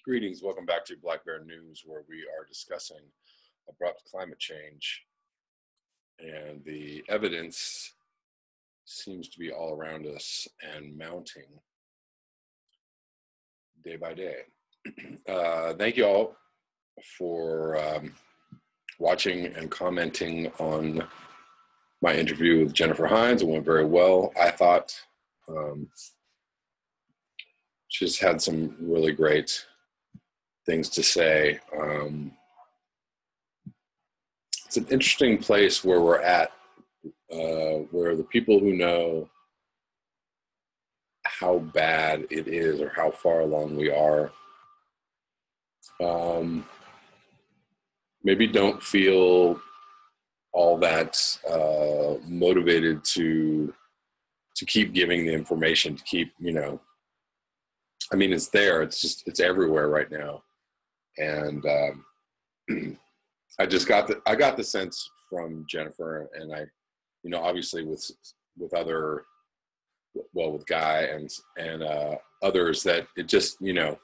Greetings, welcome back to Black Bear News, where we are discussing abrupt climate change, and the evidence seems to be all around us and mounting day by day. Thank you all for watching and commenting on my interview with Jennifer Hines. It went very well, I thought. She's had some really great things to say. It's an interesting place where we're at, where the people who know how bad it is or how far along we are, maybe don't feel all that motivated to keep giving the information, to keep, I mean, it's there, it's everywhere right now. And I got the sense from Jennifer, and I, obviously with other, well, with Guy and others, that it just, it's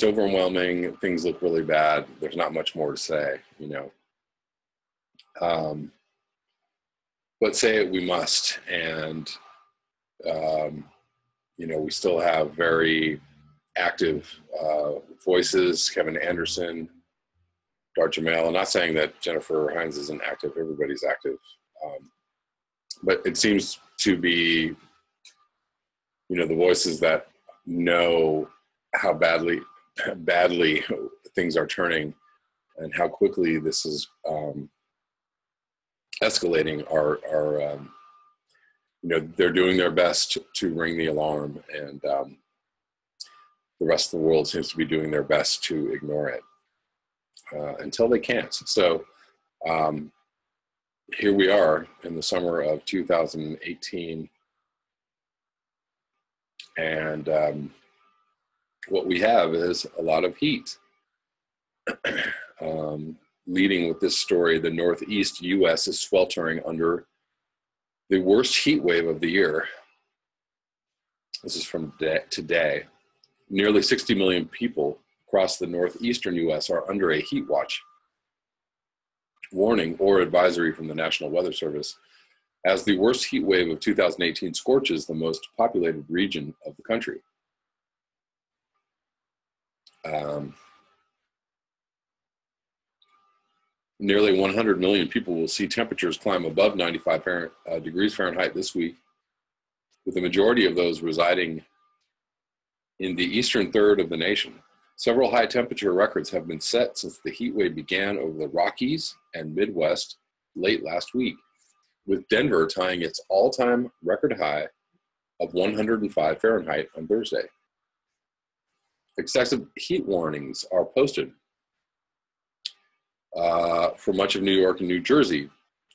overwhelming. Things look really bad. There's not much more to say, but say it we must. And, we still have very active voices, Kevin Anderson, Dart Jamel. I'm not saying that Jennifer Hines isn't active, everybody's active. But it seems to be, the voices that know how badly things are turning and how quickly this is escalating are they're doing their best to ring the alarm, and the rest of the world seems to be doing their best to ignore it until they can't. So here we are in the summer of 2018, and what we have is a lot of heat. Leading with this story, the Northeast U.S. is sweltering under the worst heat wave of the year. This is from today. Nearly 60 million people across the northeastern U.S. are under a heat watch warning or advisory from the National Weather Service, as the worst heat wave of 2018 scorches the most populated region of the country. Nearly 100 million people will see temperatures climb above 95 degrees Fahrenheit this week, with the majority of those residing in the eastern third of the nation. Several high temperature records have been set since the heat wave began over the Rockies and Midwest late last week, with Denver tying its all-time record high of 105 Fahrenheit on Thursday. Excessive heat warnings are posted for much of New York and New Jersey,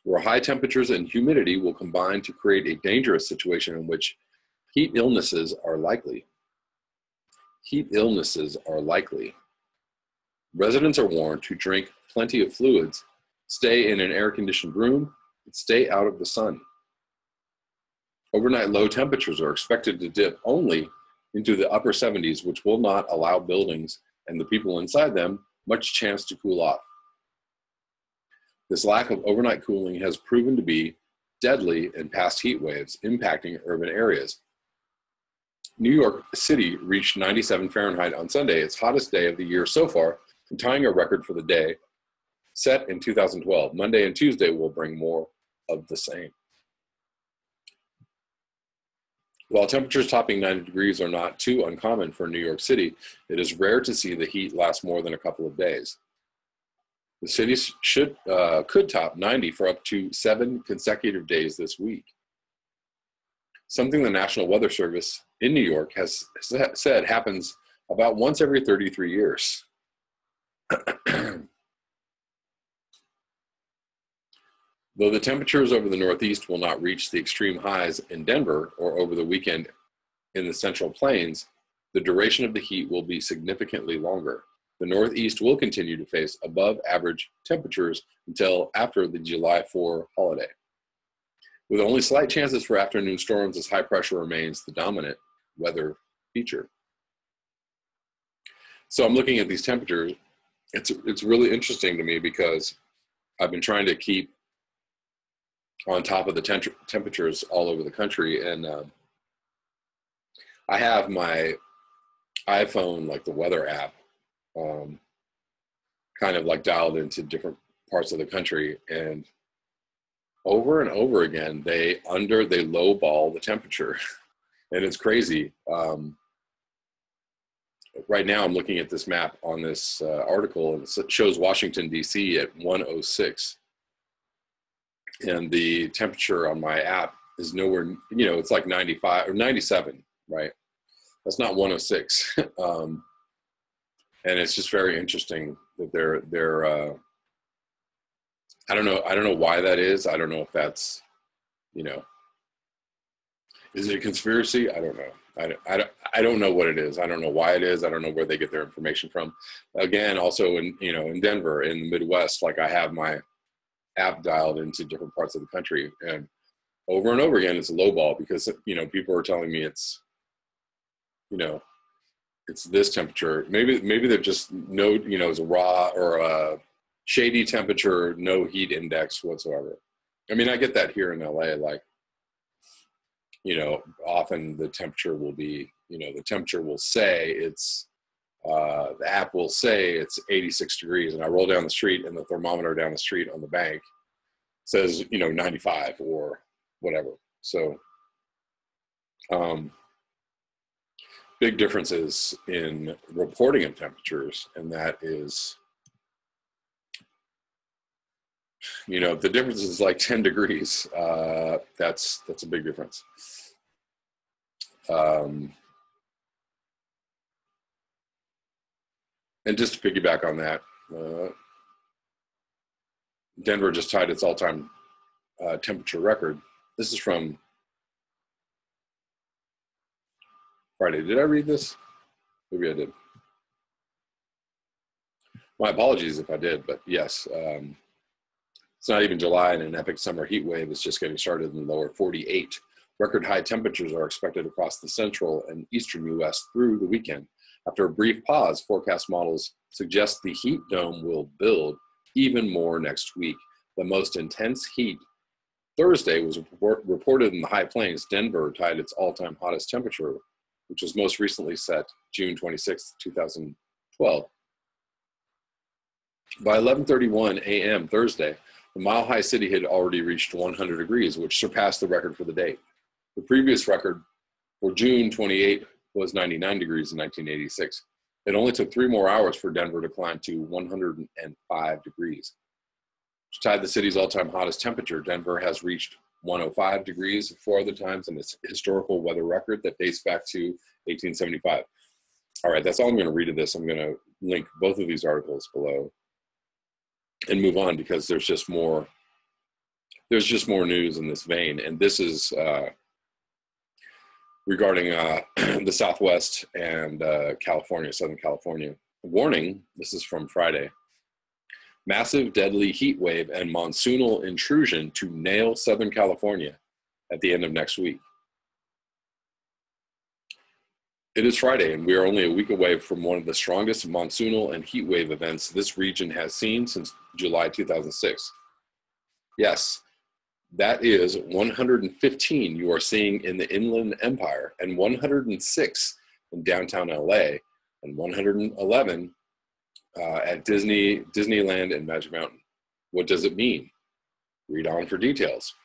where high temperatures and humidity will combine to create a dangerous situation in which heat illnesses are likely. Heat illnesses are likely. Residents are warned to drink plenty of fluids, stay in an air-conditioned room, and stay out of the sun. Overnight low temperatures are expected to dip only into the upper 70s, which will not allow buildings and the people inside them much chance to cool off. This lack of overnight cooling has proven to be deadly in past heat waves, impacting urban areas. New York City reached 97 Fahrenheit on Sunday, its hottest day of the year so far, and tying a record for the day set in 2012. Monday and Tuesday will bring more of the same. While temperatures topping 90 degrees are not too uncommon for New York City, it is rare to see the heat last more than a couple of days. The city could top 90 for up to 7 consecutive days this week, something the National Weather Service in New York has said happens about once every 33 years. Though the temperatures over the Northeast will not reach the extreme highs in Denver or over the weekend in the Central Plains, the duration of the heat will be significantly longer. The Northeast will continue to face above average temperatures until after the July 4 holiday. with only slight chances for afternoon storms as high pressure remains the dominant weather feature. So I'm looking at these temperatures. It's really interesting to me because I've been trying to keep on top of the temperatures all over the country, and I have my iPhone, like the weather app, kind of like dialed into different parts of the country, and over and over again they lowball the temperature. And it's crazy. Right now I'm looking at this map on this article, and it shows Washington DC at 106, and the temperature on my app is nowhere, you know, it's like 95 or 97, right? That's not 106. And it's just very interesting that they're I don't know why that is. I don't know if that's, you know, is it a conspiracy? I don't know. I don't know what it is. I don't know why it is. I don't know where they get their information from. Again, also in Denver, in the Midwest, like I have my app dialed into different parts of the country, and over again it's a low ball because, you know, people are telling me it's, you know, it's this temperature. Maybe they're just no, you know, it's a raw or a shady temperature, no heat index whatsoever. I mean, I get that here in LA, like, you know, often the temperature will be, you know, the temperature will say it's, the app will say it's 86 degrees, and I roll down the street and the thermometer down the street on the bank says, you know, 95 or whatever. So, big differences in reporting of temperatures, and that is, you know, the difference is like 10 degrees. That's a big difference. And just to piggyback on that, Denver just tied its all-time temperature record. This is from Friday. Did I read this? Maybe I did. My apologies if I did, but yes. It's not even July, and an epic summer heat wave is just getting started in the lower 48. Record high temperatures are expected across the central and eastern U.S. through the weekend. After a brief pause, forecast models suggest the heat dome will build even more next week. The most intense heat Thursday was reported in the high plains. Denver tied its all-time hottest temperature, which was most recently set June 26, 2012. By 11:31 a.m. Thursday, the Mile High City had already reached 100 degrees, which surpassed the record for the day. The previous record for June 28 was 99 degrees in 1986. It only took 3 more hours for Denver to climb to 105 degrees, which tied the city's all-time hottest temperature. Denver has reached 105 degrees 4 other times in its historical weather record that dates back to 1875. All right, that's all I'm going to read of this. I'm going to link both of these articles below and move on because there's just more news in this vein. And this is regarding the Southwest and California, Southern California. Warning, this is from Friday. Massive deadly heat wave and monsoonal intrusion to nail Southern California at the end of next week. It is Friday, and we are only a week away from one of the strongest monsoonal and heat wave events this region has seen since July 2006. Yes, that is 115 you are seeing in the Inland Empire, and 106 in downtown LA, and 111 at Disneyland and Magic Mountain. What does it mean? Read on for details.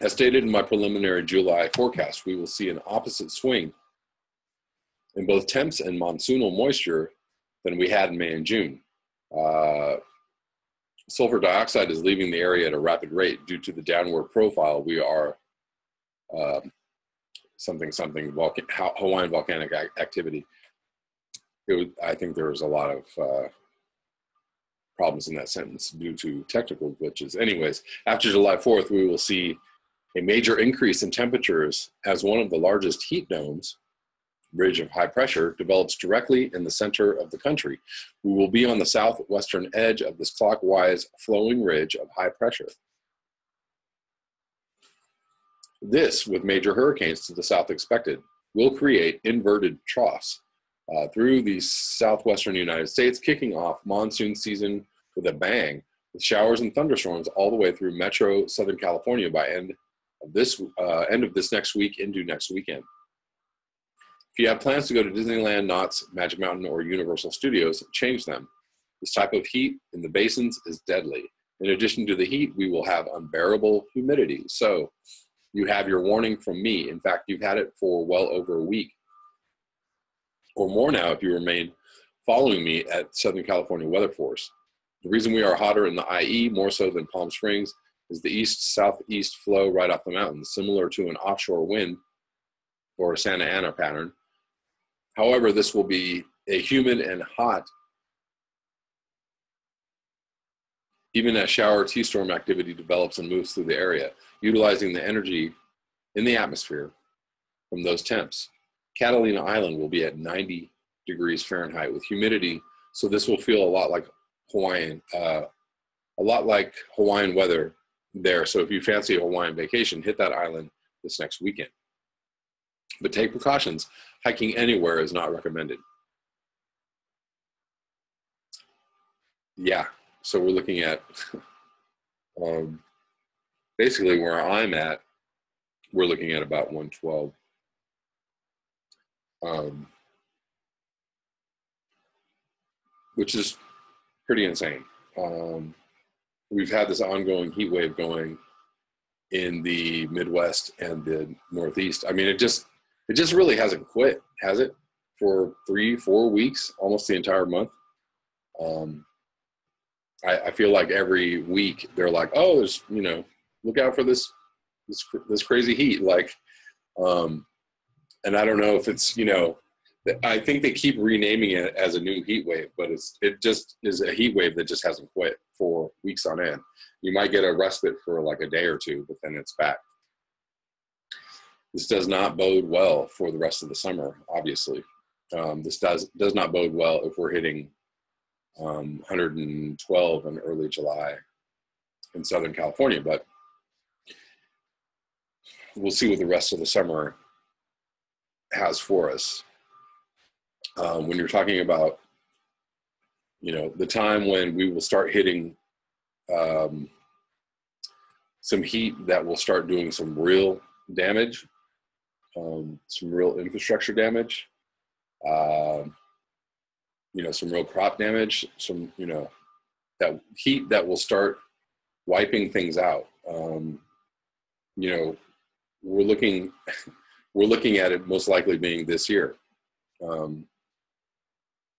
As stated in my preliminary July forecast, we will see an opposite swing in both temps and monsoonal moisture than we had in May and June. Sulfur dioxide is leaving the area at a rapid rate due to the downward profile. We are Hawaiian volcanic activity. I think there was a lot of problems in that sentence due to technical glitches. Anyways, after July 4th, we will see a major increase in temperatures as one of the largest heat domes, ridge of high pressure, develops directly in the center of the country. We will be on the southwestern edge of this clockwise flowing ridge of high pressure. This, with major hurricanes to the south expected, will create inverted troughs through the southwestern United States, kicking off monsoon season with a bang, with showers and thunderstorms all the way through metro Southern California by end of this next week into next weekend. If you have plans to go to Disneyland, Knott's, Magic Mountain, or Universal Studios, change them. This type of heat in the basins is deadly. In addition to the heat, we will have unbearable humidity. So you have your warning from me. In fact, you've had it for well over a week or more now if you remain following me at Southern California Weather Force. The reason we are hotter in the IE, more so than Palm Springs, is the east-southeast flow right off the mountain, similar to an offshore wind or a Santa Ana pattern. However, this will be a humid and hot, even as shower T-storm activity develops and moves through the area, utilizing the energy in the atmosphere from those temps. Catalina Island will be at 90 degrees Fahrenheit with humidity, so this will feel a lot like Hawaiian weather there. So if you fancy a Hawaiian vacation, hit that island this next weekend. But take precautions. Hiking anywhere is not recommended. Yeah, so we're looking at basically where I'm at, we're looking at about 112. Which is pretty insane. We've had this ongoing heat wave going in the Midwest and the Northeast. I mean, it just really hasn't quit, has it? For 3-4 weeks, almost the entire month. I feel like every week they're like, oh, there's, look out for this crazy heat. Like, and I don't know if it's, I think they keep renaming it as a new heat wave, but it just is a heat wave that just hasn't quit for weeks on end. You might get a respite for like a day or two, but then it's back. This does not bode well for the rest of the summer, obviously. This does not bode well if we're hitting 112 in early July in Southern California, but we'll see what the rest of the summer has for us. When you're talking about, the time when we will start hitting some heat that will start doing some real damage, some real infrastructure damage, some real crop damage, that heat that will start wiping things out. We're looking at it most likely being this year.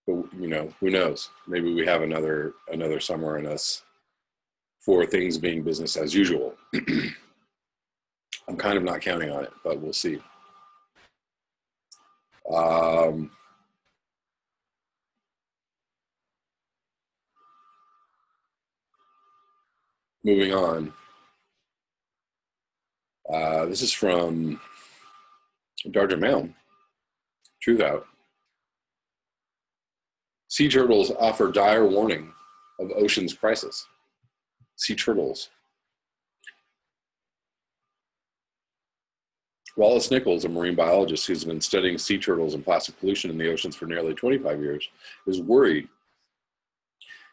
But who knows? Maybe we have another summer in us for things being business as usual. I'm kind of not counting on it, but we'll see. Moving on. This is from Darger Mountain. Truth out. Sea turtles offer dire warning of ocean's crisis. Sea turtles. Wallace Nichols, a marine biologist who's been studying sea turtles and plastic pollution in the oceans for nearly 25 years, is worried.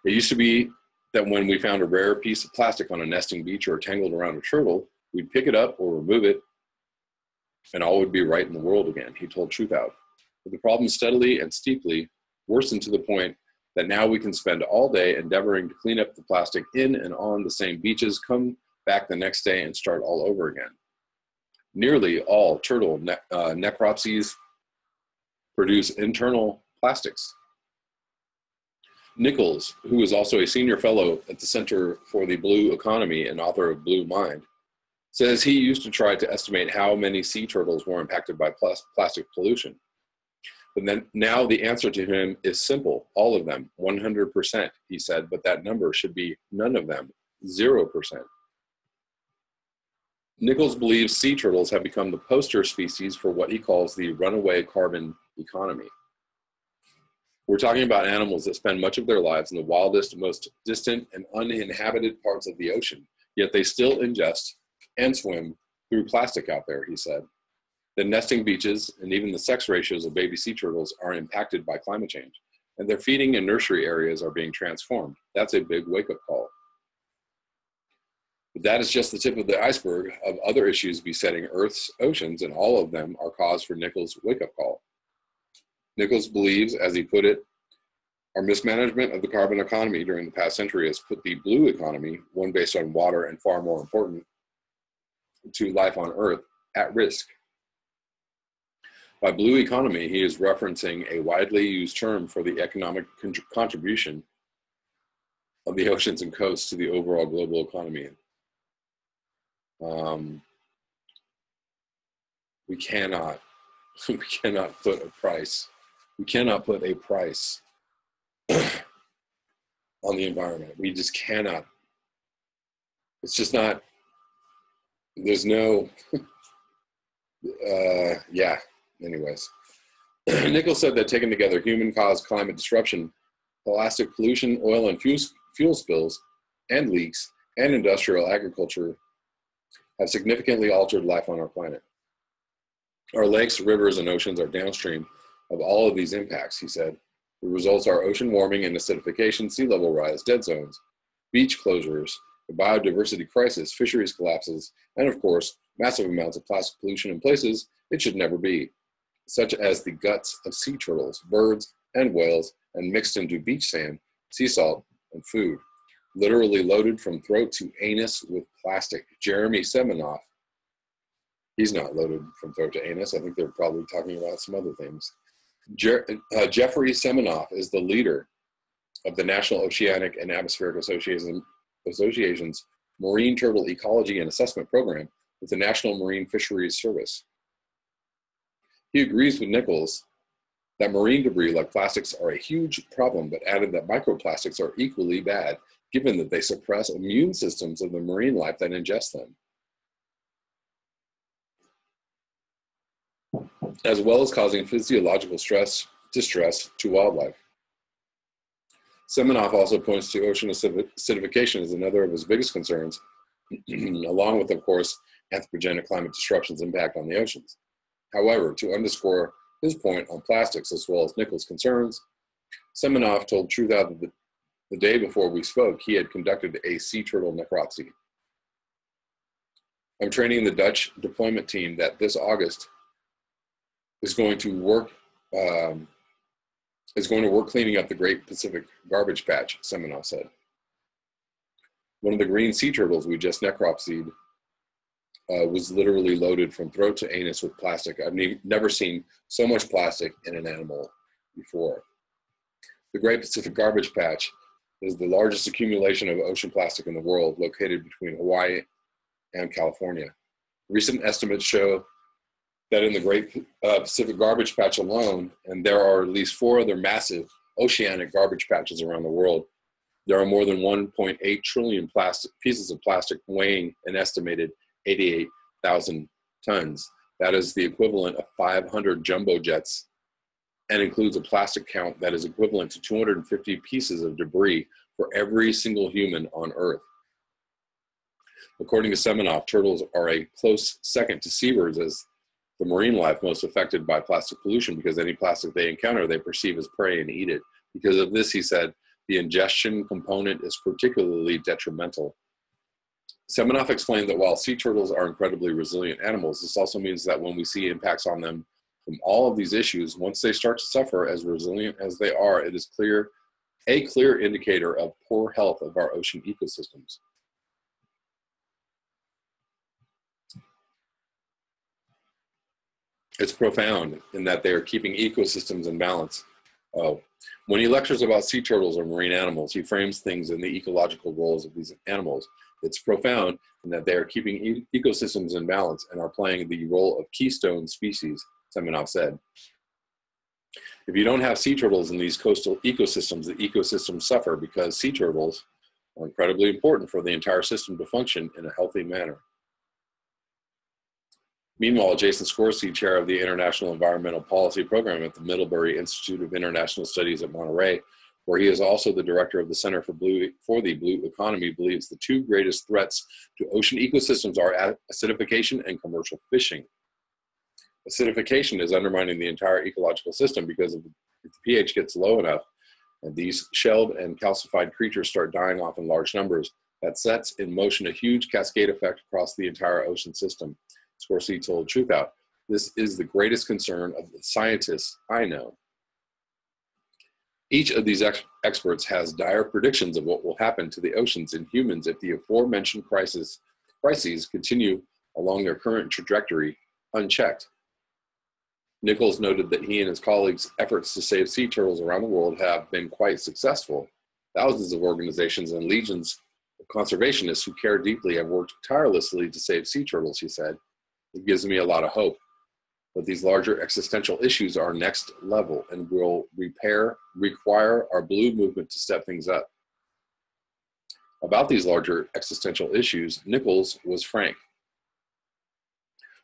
It used to be that when we found a rare piece of plastic on a nesting beach or tangled around a turtle, we'd pick it up or remove it, and all would be right in the world again, he told Truth Out. But the problem steadily and steeply worsened to the point that now we can spend all day endeavoring to clean up the plastic in and on the same beaches, come back the next day and start all over again. Nearly all turtle necropsies produce internal plastics. Nichols, who is also a senior fellow at the Center for the Blue Economy and author of Blue Mind, says he used to try to estimate how many sea turtles were impacted by plastic pollution. But then now the answer to him is simple, all of them, 100%, he said, but that number should be none of them, 0%. Nichols believes sea turtles have become the poster species for what he calls the runaway carbon economy. We're talking about animals that spend much of their lives in the wildest, most distant, and uninhabited parts of the ocean, yet they still ingest and swim threw plastic out there, he said. The nesting beaches and even the sex ratios of baby sea turtles are impacted by climate change, and their feeding and nursery areas are being transformed. That's a big wake-up call. But that is just the tip of the iceberg of other issues besetting Earth's oceans, and all of them are cause for Nichols' wake-up call. Nichols believes, as he put it, our mismanagement of the carbon economy during the past century has put the blue economy, one based on water and far more important to life on Earth, at risk. By blue economy, he is referencing a widely used term for the economic contribution of the oceans and coasts to the overall global economy. We cannot put a price. We cannot put a price on the environment. We just cannot. It's just not. There's no. Yeah. Anyways, Nichols said that taken together, human-caused climate disruption, plastic pollution, oil and fuel spills, and leaks, and industrial agriculture have significantly altered life on our planet. Our lakes, rivers, and oceans are downstream of all of these impacts, he said. The results are ocean warming and acidification, sea level rise, dead zones, beach closures, a biodiversity crisis, fisheries collapses, and of course, massive amounts of plastic pollution in places it should never be, such as the guts of sea turtles, birds, and whales, and mixed into beach sand, sea salt, and food, literally loaded from throat to anus with plastic. Jeremy Semenoff, he's not loaded from throat to anus. I think they're probably talking about some other things. Jeffrey Semenoff is the leader of the National Oceanic and Atmospheric Association's Marine Turtle Ecology and Assessment Program with the National Marine Fisheries Service. He agrees with Nichols that marine debris like plastics are a huge problem, but added that microplastics are equally bad, given that they suppress immune systems of the marine life that ingests them, as well as causing physiological distress to wildlife. Semenoff also points to ocean acidification as another of his biggest concerns, along with, of course, anthropogenic climate disruption's impact on the oceans. However, to underscore his point on plastics as well as Nichols' concerns, Semenoff told Truth Out that the day before we spoke, he had conducted a sea turtle necropsy. I'm training the Dutch deployment team that this August is going to work cleaning up the Great Pacific Garbage Patch, Semenoff said. One of the green sea turtles we just necropsied was literally loaded from throat to anus with plastic. I've never seen so much plastic in an animal before. The Great Pacific Garbage Patch is the largest accumulation of ocean plastic in the world, located between Hawaii and California. Recent estimates show that in the Great Pacific Garbage Patch alone, and there are at least 4 other massive oceanic garbage patches around the world, there are more than 1.8 trillion pieces of plastic weighing an estimated 88,000 tons. That is the equivalent of 500 jumbo jets, and includes a plastic count that is equivalent to 250 pieces of debris for every single human on Earth. According to Semenoff, turtles are a close second to seabirds as the marine life most affected by plastic pollution, because any plastic they encounter, they perceive as prey and eat it. Because of this, he said, the ingestion component is particularly detrimental. Semenoff explained that while sea turtles are incredibly resilient animals, this also means that when we see impacts on them from all of these issues, once they start to suffer, as resilient as they are, it is a clear indicator of poor health of our ocean ecosystems. It's profound in that they are keeping ecosystems in balance. When he lectures about sea turtles or marine animals, he frames things in the ecological roles of these animals. It's profound in that they are keeping ecosystems in balance and are playing the role of keystone species, Semenoff said. If you don't have sea turtles in these coastal ecosystems, the ecosystems suffer because sea turtles are incredibly important for the entire system to function in a healthy manner. Meanwhile, Jason Scorsese, chair of the International Environmental Policy Program at the Middlebury Institute of International Studies at Monterey, where he is also the director of the Center for the Blue Economy, believes the two greatest threats to ocean ecosystems are acidification and commercial fishing. Acidification is undermining the entire ecological system because if the pH gets low enough and these shelled and calcified creatures start dying off in large numbers, that sets in motion a huge cascade effect across the entire ocean system. Scorsese told Truthout, "This is the greatest concern of the scientists I know." Each of these experts has dire predictions of what will happen to the oceans and humans if the aforementioned crises continue along their current trajectory unchecked. Nichols noted that he and his colleagues' efforts to save sea turtles around the world have been quite successful. Thousands of organizations and legions of conservationists who care deeply have worked tirelessly to save sea turtles, he said. It gives me a lot of hope. But these larger existential issues are next level and will require our blue movement to step things up. About these larger existential issues, Nichols was frank.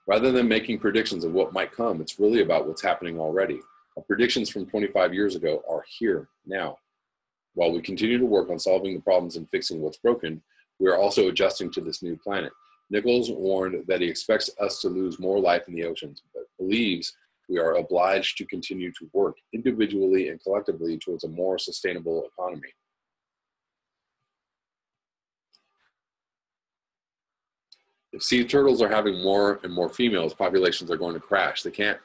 Rather than making predictions of what might come, it's really about what's happening already. Our predictions from 25 years ago are here now. While we continue to work on solving the problems and fixing what's broken, we are also adjusting to this new planet. Nichols warned that he expects us to lose more life in the oceans, but believes we are obliged to continue to work individually and collectively towards a more sustainable economy. If sea turtles are having more and more females, populations are going to crash. They can't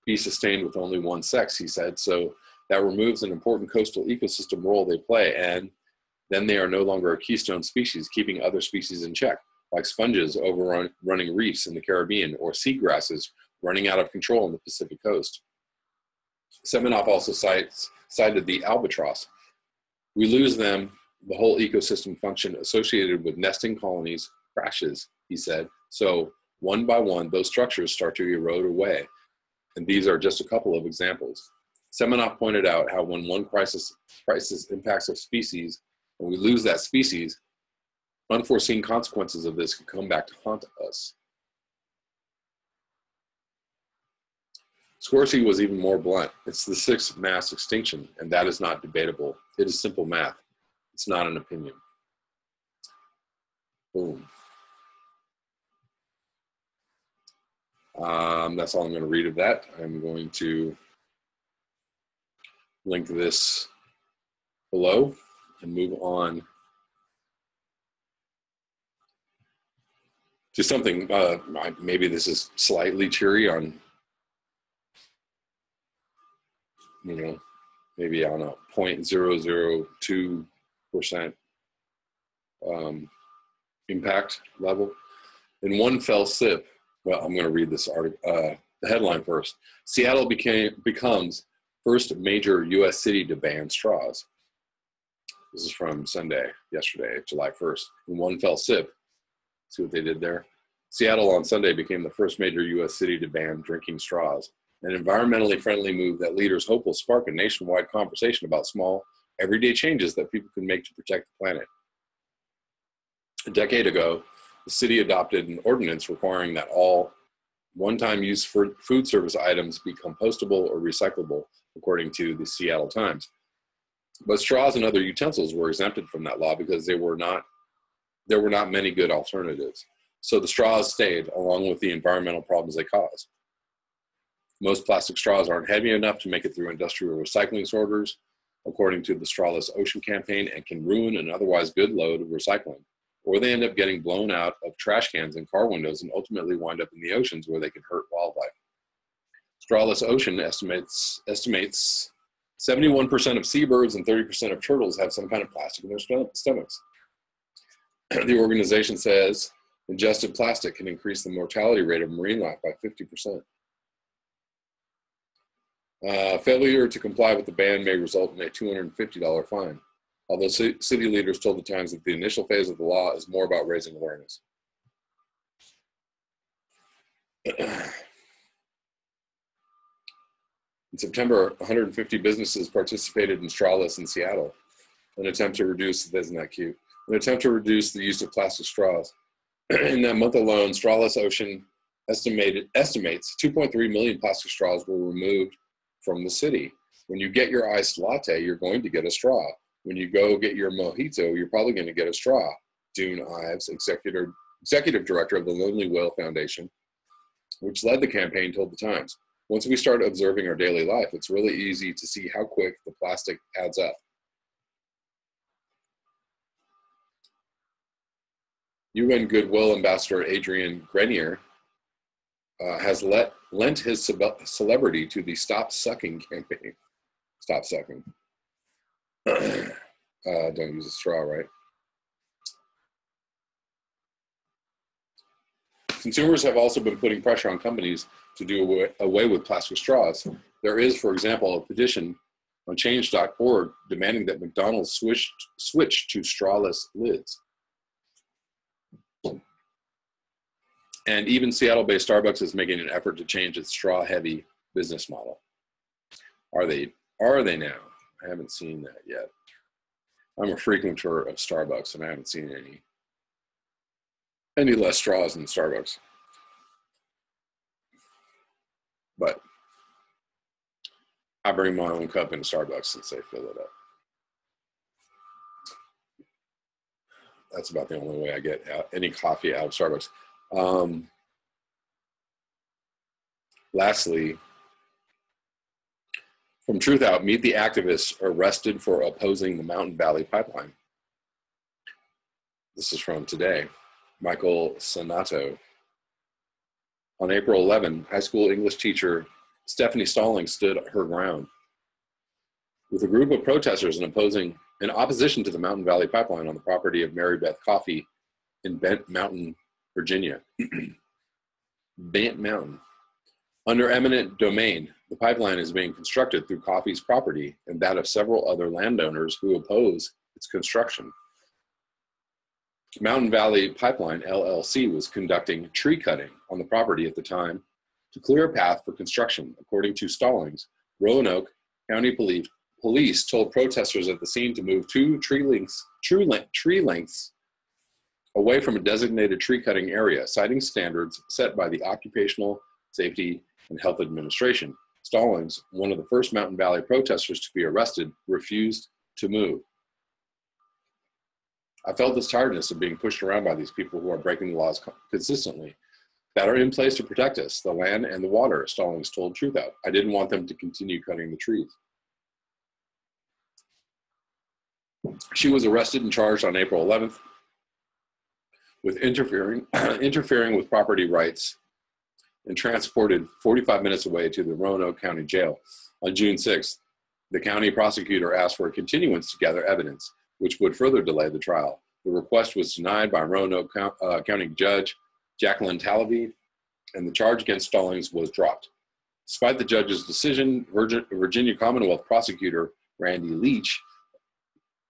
be sustained with only one sex, he said, so that removes an important coastal ecosystem role they play, and then they are no longer a keystone species, keeping other species in check, like sponges overrunning reefs in the Caribbean or seagrasses running out of control on the Pacific coast. Semenoff also cited the albatross. We lose them, the whole ecosystem function associated with nesting colonies crashes, he said. So one by one, those structures start to erode away. And these are just a couple of examples. Semenoff pointed out how when one crisis impacts a species and we lose that species, unforeseen consequences of this could come back to haunt us. Scorsese was even more blunt. It's the sixth mass extinction, and that is not debatable. It is simple math. It's not an opinion. Boom. That's all I'm going to read of that. I'm going to link this below and move on to something, maybe this is slightly cheery on, maybe on a 0.002% impact level. In one fell sip, well, I'm going to read this article, the headline first. Seattle becomes first major U.S. city to ban straws. This is from Sunday, yesterday, July 1st. In one fell sip, see what they did there? Seattle on Sunday became the first major U.S. city to ban drinking straws, an environmentally friendly move that leaders hope will spark a nationwide conversation about small, everyday changes that people can make to protect the planet. A decade ago, the city adopted an ordinance requiring that all one-time use food service items be compostable or recyclable, according to the Seattle Times. But straws and other utensils were exempted from that law because there were not many good alternatives. So the straws stayed, along with the environmental problems they cause. Most plastic straws aren't heavy enough to make it through industrial recycling sorters, according to the Strawless Ocean campaign, and can ruin an otherwise good load of recycling. Or they end up getting blown out of trash cans and car windows and ultimately wind up in the oceans where they can hurt wildlife. Strawless Ocean estimates 71% of seabirds and 30% of turtles have some kind of plastic in their stomachs. The organization says ingested plastic can increase the mortality rate of marine life by 50%. Failure to comply with the ban may result in a $250 fine. Although city leaders told the Times that the initial phase of the law is more about raising awareness. In September, 150 businesses participated in Strawless in Seattle, an attempt to reduce, isn't that cute? An attempt to reduce the use of plastic straws. In that month alone, Strawless Ocean estimates 2.3 million plastic straws were removed from the city. When you get your iced latte, you're going to get a straw. When you go get your mojito, you're probably going to get a straw. Dune Ives, executive director of the Lonely Whale Foundation, which led the campaign, told the Times, "Once we start observing our daily life, it's really easy to see how quick the plastic adds up." UN Goodwill Ambassador Adrian Grenier has lent his celebrity to the Stop Sucking campaign. Stop sucking. Don't use a straw, right? Consumers have also been putting pressure on companies to do away with plastic straws. There is, for example, a petition on change.org demanding that McDonald's switch to strawless lids. And even Seattle-based Starbucks is making an effort to change its straw-heavy business model. Are they now? I haven't seen that yet. I'm a frequenter of Starbucks, and I haven't seen any less straws in Starbucks. But I bring my own cup into Starbucks since they fill it up. That's about the only way I get any coffee out of Starbucks. Lastly, from Truth Out, meet the activists arrested for opposing the Mountain Valley Pipeline. This is from today. Michael Sanato. On April 11, high school English teacher Stephanie Stallings stood her ground with a group of protesters in opposition to the Mountain Valley Pipeline on the property of Mary Beth Coffee in Bent Mountain, Virginia. Bent Mountain. Under eminent domain, the pipeline is being constructed through Coffee's property and that of several other landowners who oppose its construction. Mountain Valley Pipeline, LLC, was conducting tree cutting on the property at the time to clear a path for construction. According to Stallings, Roanoke County Police told protesters at the scene to move 2 tree lengths away from a designated tree cutting area, citing standards set by the Occupational Safety and Health Administration. Stallings, one of the first Mountain Valley protesters to be arrested, refused to move. I felt this tiredness of being pushed around by these people who are breaking the laws consistently that are in place to protect us, the land and the water, Stallings told Truth Out. I didn't want them to continue cutting the trees. She was arrested and charged on April 11th with interfering with property rights and transported 45 minutes away to the Roanoke County Jail. On June 6th, the county prosecutor asked for a continuance to gather evidence, which would further delay the trial. The request was denied by Roanoke County Judge Jacqueline Tallaby, and the charge against Stallings was dropped. Despite the judge's decision, Virginia Commonwealth prosecutor Randy Leach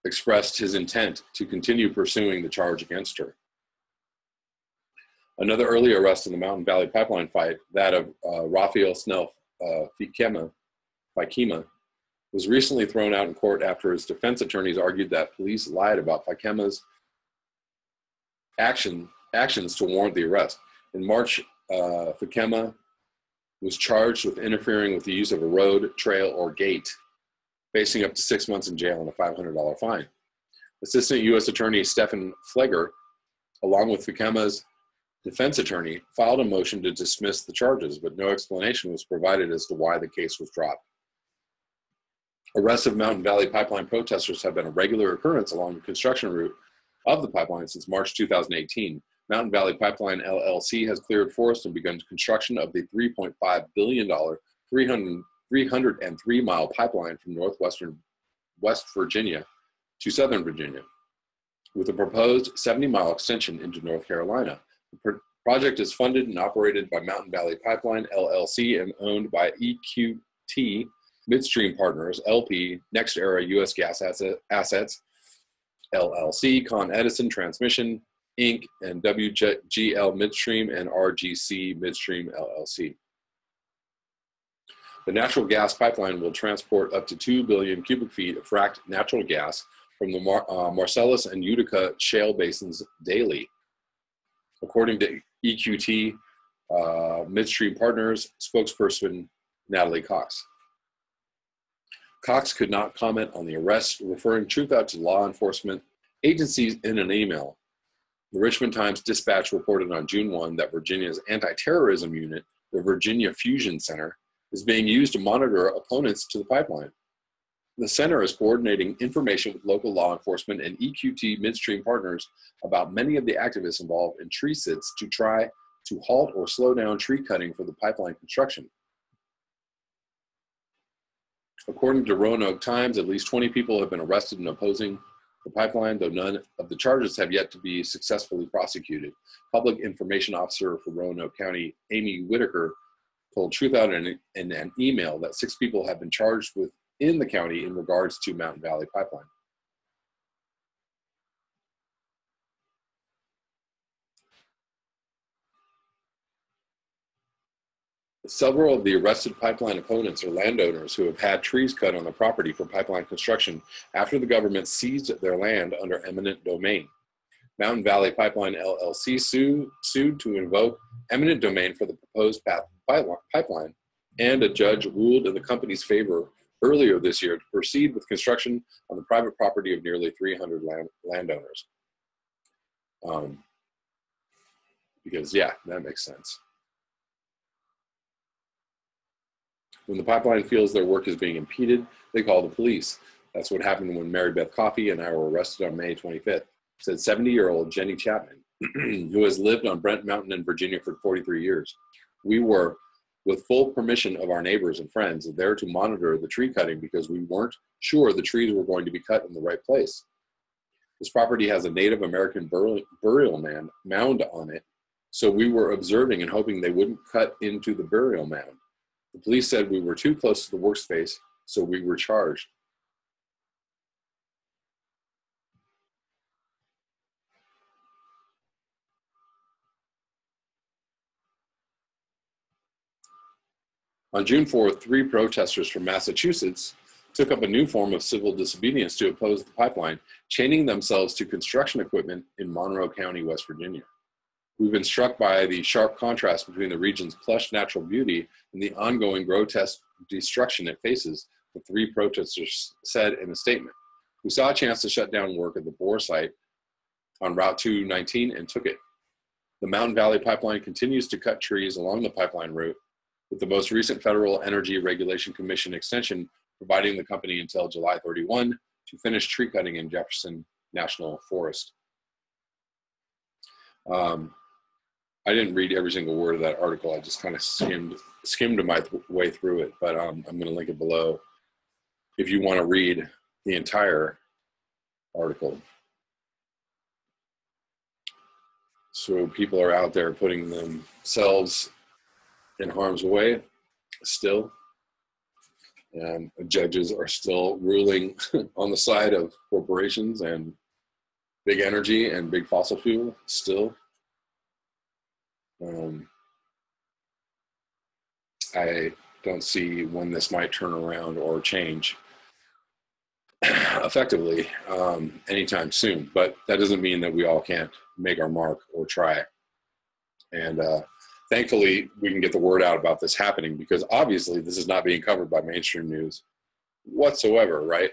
expressed his intent to continue pursuing the charge against her. Another early arrest in the Mountain Valley Pipeline fight, that of Raphael Snell Fikema, was recently thrown out in court after his defense attorneys argued that police lied about Fikema's actions to warrant the arrest. In March, Fikema was charged with interfering with the use of a road, trail, or gate, facing up to 6 months in jail and a $500 fine. Assistant U.S. Attorney Stephen Fleger, along with Fikema's defense attorney, filed a motion to dismiss the charges, but no explanation was provided as to why the case was dropped. Arrests of Mountain Valley Pipeline protesters have been a regular occurrence along the construction route of the pipeline since March 2018. Mountain Valley Pipeline LLC has cleared forest and begun construction of the $3.5 billion 303-mile pipeline from West Virginia to Southern Virginia, with a proposed 70-mile extension into North Carolina. The project is funded and operated by Mountain Valley Pipeline LLC and owned by EQT Midstream Partners, LP, NextEra U.S. Gas Assets, LLC, Con Edison Transmission, Inc., and WGL Midstream and RGC Midstream, LLC. The natural gas pipeline will transport up to 2 billion cubic feet of fracked natural gas from the Marcellus and Utica shale basins daily. According to EQT Midstream Partners spokesperson Natalie Cox. Cox could not comment on the arrest, referring Truthout to law enforcement agencies in an email. The Richmond Times-Dispatch reported on June 1 that Virginia's anti-terrorism unit, the Virginia Fusion Center, is being used to monitor opponents to the pipeline. The center is coordinating information with local law enforcement and EQT midstream partners about many of the activists involved in tree sits to try to halt or slow down tree cutting for the pipeline construction. According to Roanoke Times, at least 20 people have been arrested in opposing the pipeline, though none of the charges have yet to be successfully prosecuted. Public Information Officer for Roanoke County, Amy Whitaker, told Truthout in an email that 6 people have been charged within the county in regards to Mountain Valley Pipeline. Several of the arrested pipeline opponents are landowners who have had trees cut on their property for pipeline construction after the government seized their land under eminent domain. Mountain Valley Pipeline LLC sued to invoke eminent domain for the proposed pipeline, and a judge ruled in the company's favor earlier this year to proceed with construction on the private property of nearly 300 landowners. Because, yeah, that makes sense. When the pipeline feels their work is being impeded, they call the police. That's what happened when Mary Beth Coffey and I were arrested on May 25th, said 70-year-old Jenny Chapman, who has lived on Brent Mountain in Virginia for 43 years. We were, with full permission of our neighbors and friends, there to monitor the tree cutting because we weren't sure the trees were going to be cut in the right place. This property has a Native American burial mound on it, so we were observing and hoping they wouldn't cut into the burial mound. The police said we were too close to the workspace, so we were charged. On June 4th, 3 protesters from Massachusetts took up a new form of civil disobedience to oppose the pipeline, chaining themselves to construction equipment in Monroe County, West Virginia. We've been struck by the sharp contrast between the region's plush natural beauty and the ongoing grotesque destruction it faces, the 3 protesters said in a statement. We saw a chance to shut down work at the bore site on Route 219 and took it. The Mountain Valley Pipeline continues to cut trees along the pipeline route, with the most recent Federal Energy Regulation Commission extension providing the company until July 31 to finish tree cutting in Jefferson National Forest. I didn't read every single word of that article. I just kind of skimmed my way through it, but I'm going to link it below if you want to read the entire article. So people are out there putting themselves in harm's way still, and judges are still ruling on the side of corporations and big energy and big fossil fuel still. I don't see when this might turn around or change effectively anytime soon, but that doesn't mean that we all can't make our mark or try. And thankfully, we can get the word out about this happening, because obviously this is not being covered by mainstream news whatsoever, right?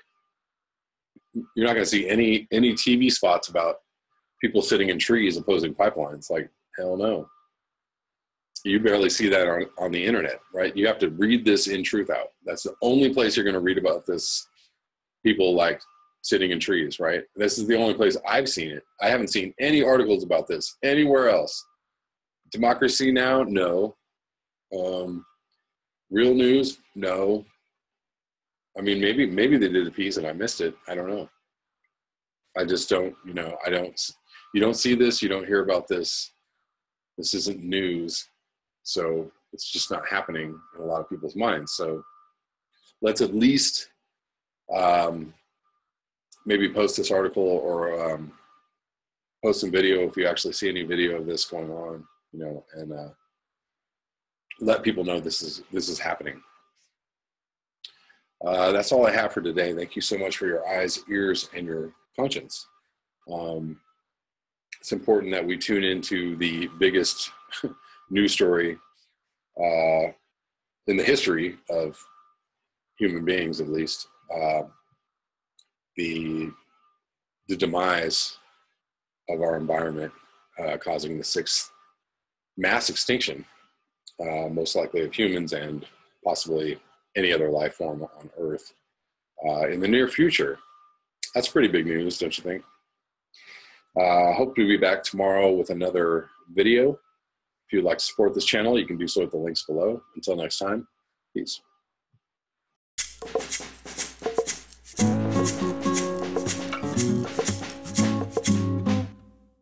You're not going to see any TV spots about people sitting in trees opposing pipelines. Like, hell no. You barely see that on the internet, right? You have to read this in Truthout. That's the only place you're going to read about this, people like sitting in trees, right? This is the only place I've seen it. I haven't seen any articles about this anywhere else. Democracy Now? No. Real News? No. I mean, maybe they did a piece and I missed it. I don't know. I just don't, you don't see this, you don't hear about this. This isn't news. So it's just not happening in a lot of people's minds. So let's at least maybe post this article or post some video if you actually see any video of this going on, and let people know this is happening. That's all I have for today. Thank you so much for your eyes, ears, and your conscience. It's important that we tune into the biggest news story in the history of human beings, at least, the demise of our environment, causing the 6th mass extinction, most likely of humans and possibly any other life form on Earth in the near future. That's pretty big news, don't you think? Hope to be back tomorrow with another video. If you'd like to support this channel, you can do so at the links below. Until next time, peace.